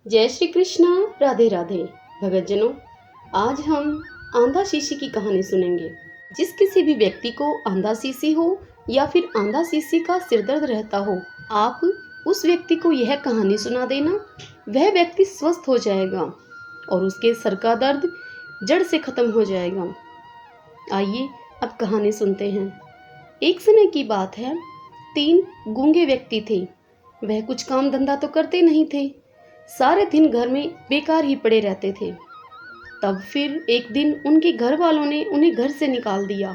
जय श्री कृष्णा। राधे राधे। भगतजनों, आज हम आंधा शीशी की कहानी सुनेंगे। जिस किसी भी व्यक्ति को आंधा शीशी हो या फिर आंधा शीशी का सिरदर्द रहता हो, आप उस व्यक्ति को यह कहानी सुना देना, वह व्यक्ति स्वस्थ हो जाएगा और उसके सर का दर्द जड़ से खत्म हो जाएगा। आइए अब कहानी सुनते हैं। एक समय की बात है, 3 गूंगे व्यक्ति थे। वह कुछ काम धंधा तो करते नहीं थे, सारे दिन घर में बेकार ही पड़े रहते थे। तब फिर एक दिन उनके घर वालों ने उन्हें घर से निकाल दिया।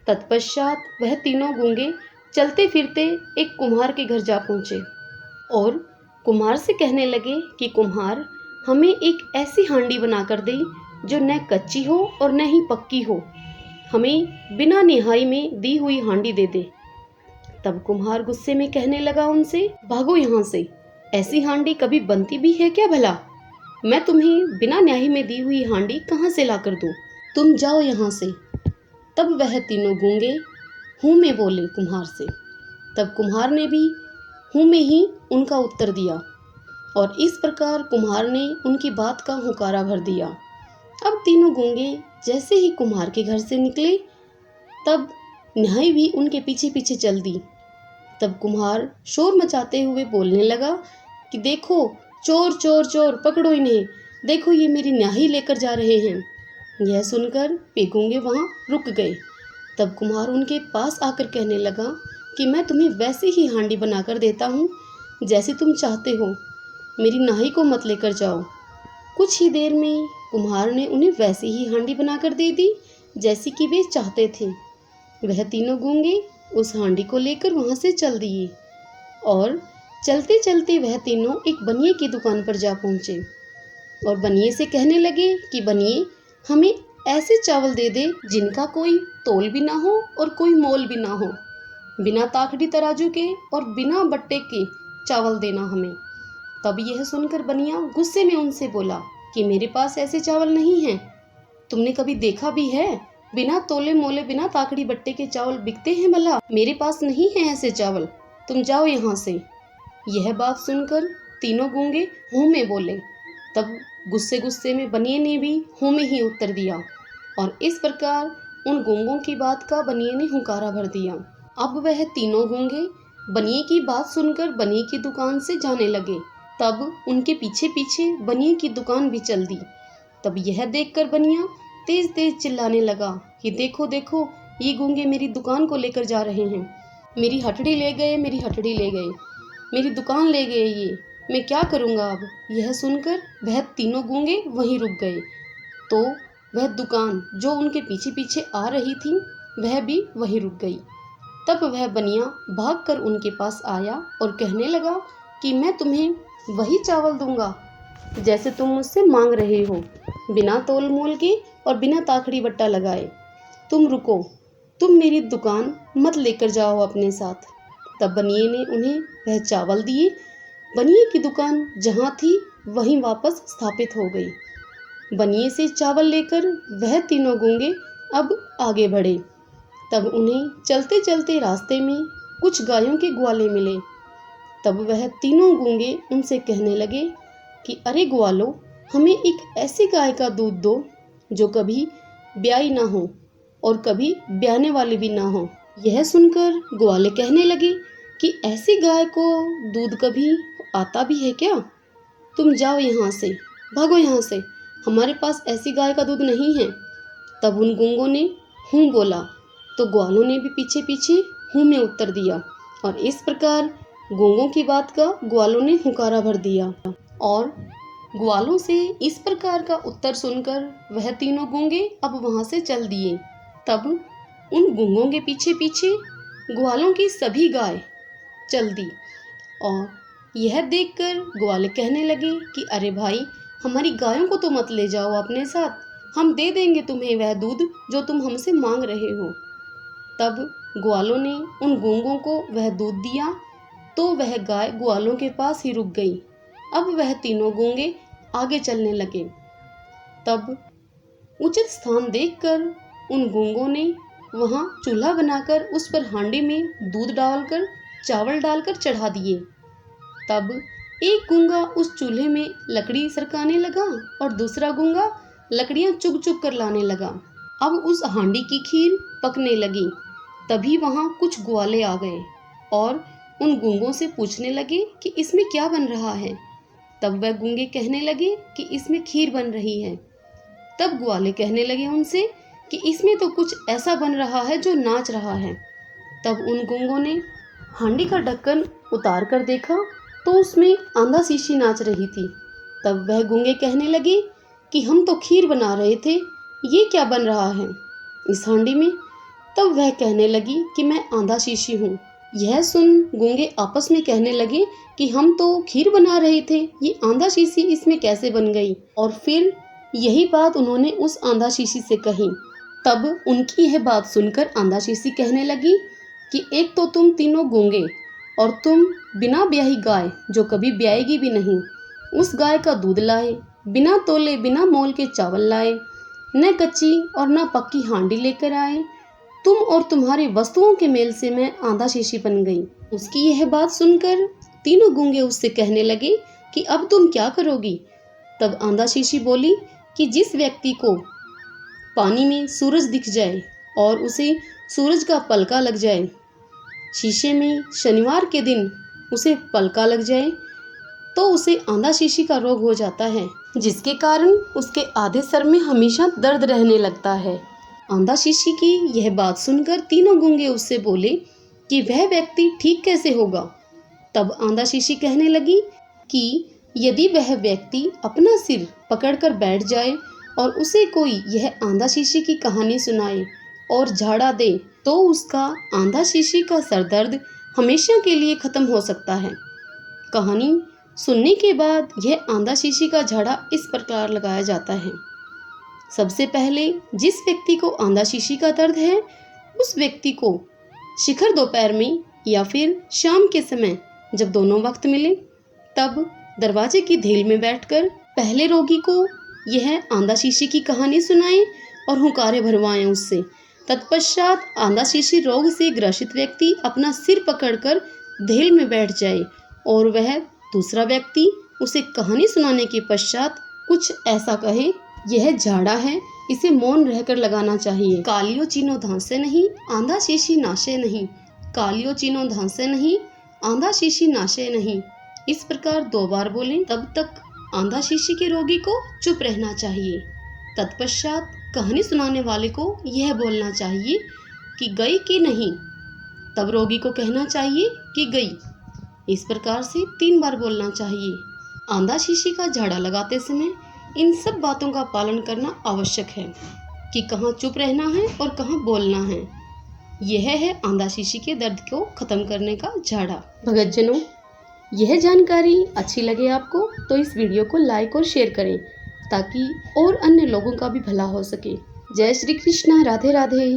तत्पश्चात वह तीनों गूंगे चलते फिरते एक कुम्हार के घर जा पहुंचे और कुम्हार से कहने लगे कि कुम्हार, हमें एक ऐसी हांडी बनाकर दे जो न कच्ची हो और न ही पक्की हो। हमें बिना निहाई में दी हुई हांडी दे दे। तब कुम्हार गुस्से में कहने लगा उनसे, भागो यहाँ से, ऐसी हांडी कभी बनती भी है क्या भला? मैं तुम्हें बिना न्याही में दी हुई हांडी कहाँ से ला कर दूं? तुम जाओ यहाँ से। तब वह तीनों गूंगे हूँ में बोले कुम्हार से। तब कुम्हार ने भी हूँ में ही उनका उत्तर दिया और इस प्रकार कुम्हार ने उनकी बात का हुकारा भर दिया। अब तीनों गूंगे जैसे ही कुम्हार के घर से निकले, तब न्याही भी उनके पीछे पीछे चल दी। तब कुम्हार शोर मचाते हुए बोलने लगा कि देखो, चोर चोर चोर, पकड़ो इन्हें, देखो ये मेरी न्याही लेकर जा रहे हैं। यह सुनकर वे गूंगे वहाँ रुक गए। तब कुम्हार उनके पास आकर कहने लगा कि मैं तुम्हें वैसे ही हांडी बनाकर देता हूँ जैसे तुम चाहते हो, मेरी न्याही को मत लेकर जाओ। कुछ ही देर में कुम्हार ने उन्हें वैसे ही हांडी बनाकर दे दी जैसी कि वे चाहते थे। वह तीनों गूंगे उस हांडी को लेकर वहां से चल दिए और चलते चलते वह तीनों एक बनिए की दुकान पर जा पहुंचे और बनिए से कहने लगे कि बनिए, हमें ऐसे चावल दे दे जिनका कोई तोल भी ना हो और कोई मोल भी ना हो, बिना ताखड़ी तराजू के और बिना बट्टे के चावल देना हमें। तब यह सुनकर बनिया गुस्से में उनसे बोला कि मेरे पास ऐसे चावल नहीं हैं। तुमने कभी देखा भी है बिना तोले मोले बिना ताकड़ी बट्टे के चावल बिकते हैं भला? मेरे पास नहीं है ऐसे चावल, तुम जाओ यहाँ से। यह बात सुनकर तीनों गूंगे हूँ में बोले। तब गुस्से गुस्से में बनिए ने भी हूँ में ही उत्तर दिया और इस प्रकार उन गूंगों की बात का बनिए ने हुंकारा भर दिया। अब वह तीनों गूंगे बनिए की बात सुनकर बनिए की दुकान से जाने लगे। तब उनके पीछे पीछे बनिए की दुकान भी चल दी। तब यह देखकर बनिया तेज तेज चिल्लाने लगा कि देखो देखो, ये गूंगे मेरी दुकान को लेकर जा रहे हैं, मेरी हथड़ी ले गए, मेरी हथड़ी ले गए, मेरी दुकान ले गए, ये मैं क्या करूँगा अब? यह सुनकर वह तीनों गूंगे वहीं रुक गए। तो वह दुकान जो उनके पीछे पीछे आ रही थी वह भी वहीं रुक गई। तब वह बनिया भागकर उनके पास आया और कहने लगा कि मैं तुम्हें वही चावल दूंगा जैसे तुम मुझसे मांग रहे हो, बिना तोल मोल के और बिना ताखड़ी बट्टा लगाए। तुम रुको, तुम मेरी दुकान मत लेकर जाओ अपने साथ। तब बनिए ने उन्हें वह चावल दिए। बनिए की दुकान जहाँ थी वहीं वापस स्थापित हो गई। बनिए से चावल लेकर वह तीनों गूंगे अब आगे बढ़े। तब उन्हें चलते चलते रास्ते में कुछ गायों के ग्वाले मिले। तब वह तीनों गूंगे उनसे कहने लगे कि अरे ग्वालो, हमें एक ऐसी गाय का दूध दो जो कभी ब्याई ना हो और कभी ब्याने वाली भी ना हो। यह सुनकर ग्वाले कहने लगे कि ऐसी गाय को दूध कभी आता भी है क्या? तुम जाओ यहाँ से, भागो यहाँ से, हमारे पास ऐसी गाय का दूध नहीं है। तब उन गूंगों ने हूँ बोला तो ग्वालों ने भी पीछे पीछे हूँ में उत्तर दिया और इस प्रकार गूंगों की बात का ग्वालों ने हुकारा भर दिया। और ग्वालों से इस प्रकार का उत्तर सुनकर वह तीनों गूंगे अब वहां से चल दिए। तब उन गूंगों के पीछे पीछे ग्वालों की सभी गाय चल दी और यह देखकर ग्वाले कहने लगे कि अरे भाई, हमारी गायों को तो मत ले जाओ अपने साथ, हम दे देंगे तुम्हें वह दूध जो तुम हमसे मांग रहे हो। तब ग्वालों ने उन गूंगों को वह दूध दिया तो वह गाय ग्वालों के पास ही रुक गई। अब वह तीनों गूंगे आगे चलने लगे। तब उचित स्थान देखकर उन गूंगों ने वहां चूल्हा बनाकर उस पर हांडी में दूध डालकर चावल डालकर चढ़ा दिए। तब एक गूंगा उस चूल्हे में लकड़ी सरकाने लगा और दूसरा गूंगा लकड़ियां चुग चुग कर लाने लगा। अब उस हांडी की खीर पकने लगी। तभी वहां कुछ ग्वाले आ गए और उन गूंगों से पूछने लगे कि इसमें क्या बन रहा है। तब वह गूंगे कहने लगे कि इसमें खीर बन रही है। तब ग्वाले कहने लगे उनसे कि इसमें तो कुछ ऐसा बन रहा है जो नाच रहा है। तब उन गूंगों ने हांडी का ढक्कन उतार कर देखा तो उसमें आंधा शीशी नाच रही थी। तब वह गूंगे कहने लगे कि हम तो खीर बना रहे थे, ये क्या बन रहा है इस हांडी में। तब वह कहने लगी कि मैं आंधा शीशी हूँ। यह सुन गूंगे आपस में कहने लगे कि हम तो खीर बना रहे थे, ये आंधा शीशी इसमें कैसे बन गई। और फिर यही बात उन्होंने उस आंधा शीशी से कही। तब उनकी यह बात सुनकर आंधा शीशी कहने लगी कि एक तो तुम तीनों गूंगे और तुम बिना ब्याही गाय जो कभी ब्याएगी भी नहीं, उस गाय का दूध लाए, बिना तोले बिना मोल के चावल लाए, न कच्ची और न पक्की हांडी लेकर आए। तुम और तुम्हारी वस्तुओं के मेल से मैं आंधा शीशी बन गई। उसकी यह बात सुनकर तीनों गूंगे उससे कहने लगे कि अब तुम क्या करोगी। तब आंधा शीशी बोली कि जिस व्यक्ति को पानी में सूरज दिख जाए और उसे सूरज का पलका लग जाए, शीशे में शनिवार के दिन उसे पलका लग जाए, तो उसे आंधा शीशी का रोग हो जाता है, जिसके कारण उसके आधे सर में हमेशा दर्द रहने लगता है। आंधा शीशी की यह बात सुनकर तीनों गूंगे उससे बोले कि वह व्यक्ति ठीक कैसे होगा। तब आंधा शीशी कहने लगी कि यदि वह व्यक्ति अपना सिर पकड़कर बैठ जाए और उसे कोई यह आंधा शीशी की कहानी सुनाए और झाड़ा दे, तो उसका आंधा शीशी का सरदर्द हमेशा के लिए खत्म हो सकता है। कहानी सुनने के बाद यह आंधा शीशी का झाड़ा इस प्रकार लगाया जाता है। सबसे पहले जिस व्यक्ति को आंधा शीशी का दर्द है, उस व्यक्ति को शिखर दोपहर में या फिर शाम के समय जब दोनों वक्त मिले, तब दरवाजे की धील में बैठकर पहले रोगी को यह आंधा शीशी की कहानी सुनाएं और हुंकारे भरवाएं उससे। तत्पश्चात आंधा शीशी रोग से ग्रसित व्यक्ति अपना सिर पकड़कर धील में बैठ जाए और वह दूसरा व्यक्ति उसे कहानी सुनाने के पश्चात कुछ ऐसा कहे, यह झाड़ा है, इसे मौन रहकर लगाना चाहिए। कालियो चीनो धांसे नहीं, आंधा शीशी नाशे नहीं। कालियो चीनो धांसे नहीं, आंधा शीशी नाशे नहीं। इस प्रकार 2 बार बोलें। तब तक आंधा शीशी के रोगी को चुप रहना चाहिए। तत्पश्चात कहानी सुनाने वाले को यह बोलना चाहिए कि गई कि नहीं। तब रोगी को कहना चाहिए कि गई। इस प्रकार से 3 बार बोलना चाहिए। आंधा शीशी का झाड़ा लगाते समय इन सब बातों का पालन करना आवश्यक है कि कहाँ चुप रहना है और कहाँ बोलना है। यह है आंधा शीशी के दर्द को खत्म करने का झाड़ा। भगतजनों, यह जानकारी अच्छी लगे आपको तो इस वीडियो को लाइक और शेयर करें ताकि और अन्य लोगों का भी भला हो सके। जय श्री कृष्णा, राधे राधे।